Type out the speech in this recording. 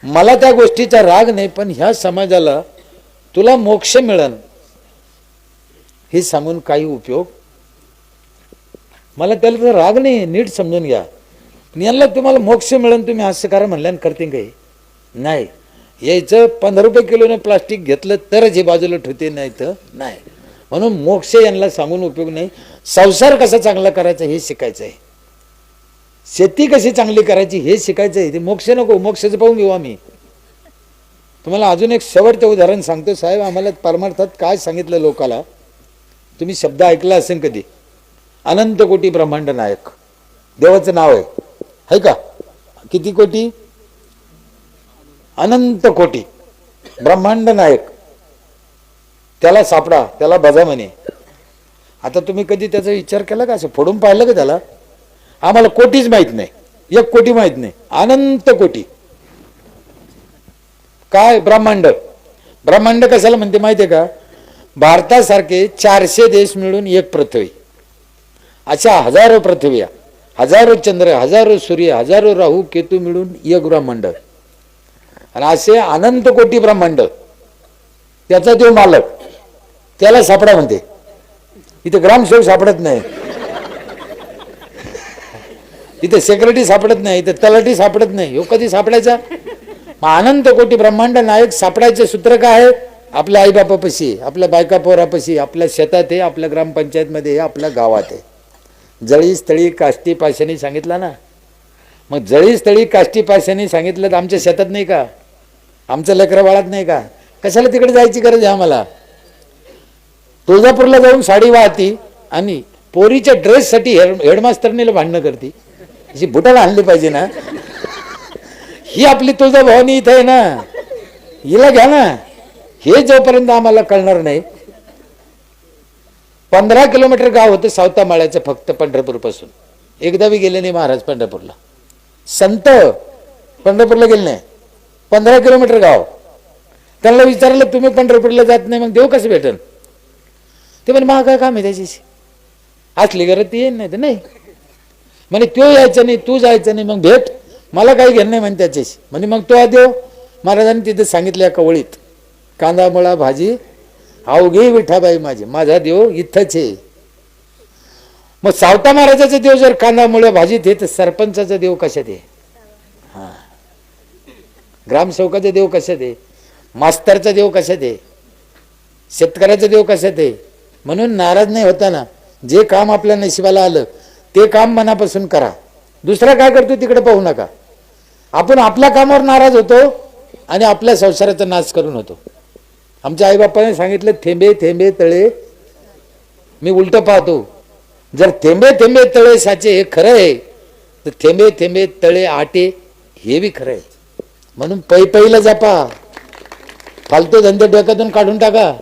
मला त्या गोष्टीचा राग नाही, पण ह्या समाजाला तुला मोक्ष मिळेल हे सांगून काही उपयोग. मला त्याला तर राग नाही, नीट समजून घ्या. यांना तुम्हाला मोक्ष मिळेल तुम्ही असं करा म्हणल्यान करते काही नाही. यायचं 15 रुपये किलोने प्लास्टिक घेतलं तरच हे बाजूला ठेवते, नाही तर नाही. म्हणून मोक्ष यांना सांगून उपयोग नाही. संसार कसा चांगला करायचा हे शिकायचं आहे, शेती कशी चांगली करायची हे शिकायचं आहे. ते मोक्ष नको, मोक्षाचं पाहून घेऊ आम्ही. तुम्हाला अजून एक शेवटचं उदाहरण सांगतो. साहेब, आम्हाला परमार्थात काय सांगितलं लोकाला, तुम्ही शब्द ऐकला असेल कधी, अनंत कोटी ब्रह्मांड नायक देवाचं नाव आहे का? किती कोटी? अनंत कोटी ब्रह्मांड नायक. त्याला सापडा, त्याला बजा म्हणे. आता तुम्ही कधी त्याचा विचार केला का? असं फोडून पाहिलं का त्याला? आम्हाला कोटीच माहित नाही, 1 कोटी माहित नाही, अनंत कोटी. काय ब्रह्मांड? ब्रह्मांड कशाला म्हणते माहितीये का? भारतासारखे 400 देश मिळून एक पृथ्वी, अशा हजारो पृथ्व्या, हजारो चंद्र, हजारो सूर्य, हजारो राहू केतू मिळून एक ब्रह्मांड. आणि असे अनंत कोटी ब्रह्मांड. त्याचा देव मालक, त्याला सापडा म्हणते. इथे ग्रामसेवक सापडत नाही, इथे सेक्रेटरी सापडत नाही, इथे तलाठी सापडत नाही. हो कधी सापडायचा? अनंत कोटी ब्रह्मांड नायक सापडायचे सूत्र काय आहे? आपल्या आईबापापाशी, आपल्या बायका पोरापाशी, आपल्या शेतात आहे, आपल्या ग्रामपंचायतमध्ये आहे, आपल्या गावात आहे. जळी स्थळी काष्टी पाशाणी सांगितला ना. मग जळी स्थळी काष्टी पाशाणी सांगितलं तर आमच्या शेतात नाही का? आमचं लेकरं बाळात नाही का? कशाला तिकडे जायची गरज आहे आम्हाला? तुळजापूरला जाऊन साडी वाहती आणि पोरीच्या ड्रेससाठी हेडमास्टरनीला भांडणं करते. अशी बुटाला आणली पाहिजे ना. ही आपली तुळजाभवानी इथं आहे ना, हिला घ्या ना. हे जोपर्यंत आम्हाला कळणार नाही. 15 किलोमीटर गाव होतं सावता माळ्याचं फक्त पंढरपूर पासून. एकदा बी गेले नाही महाराज पंढरपूरला. संत पंढरपूरला गेले नाही. 15 किलोमीटर गाव. त्यांना विचारलं तुम्ही पंढरपूरला जात नाही, मग देव कसं भेटल? ते म्हणे मग काय काम आहे त्याची? असली गरज ती येईन, नाही तर नाही. म्हणे तो यायचं नाही, तू जायचं नाही, मग भेट मला काही घेणं नाही म्हणे त्याच्याशी. म्हणजे मग तो देव. महाराजांनी तिथे सांगितलं एका ओळीत, कांदा मुळा भाजी अवघी विठाबाई माझी, माझा देव इथंच आहे. मग सावता महाराजाचा देव जर कांदा मुळा भाजीत आहे, तर सरपंचाचा देव कशात आहे? हा, ग्रामसेवकाचा देव कशात आहे? मास्तरचा देव कशात आहे? शेतकऱ्याचा देव कशात आहे? म्हणून नाराज नाही होता. जे काम आपल्या नशिबाला आलं ते काम मनापासून करा. दुसरा काय करतो तिकडे पाहू नका. आपण आपल्या कामावर नाराज होतो आणि आपल्या संसाराचा नाश करून होतो. आमच्या आईबापाने सांगितलं, थेंबे थेंबे तळे. मी उलट पाहतो. जर थेंबे थेंबे तळे साचे हे खरं आहे, तर थेंबे थेंबे तळे आटे हे बी खरं आहे. म्हणून पै पैला जपा, फालतू धंदे डोक्यातून काढून टाका.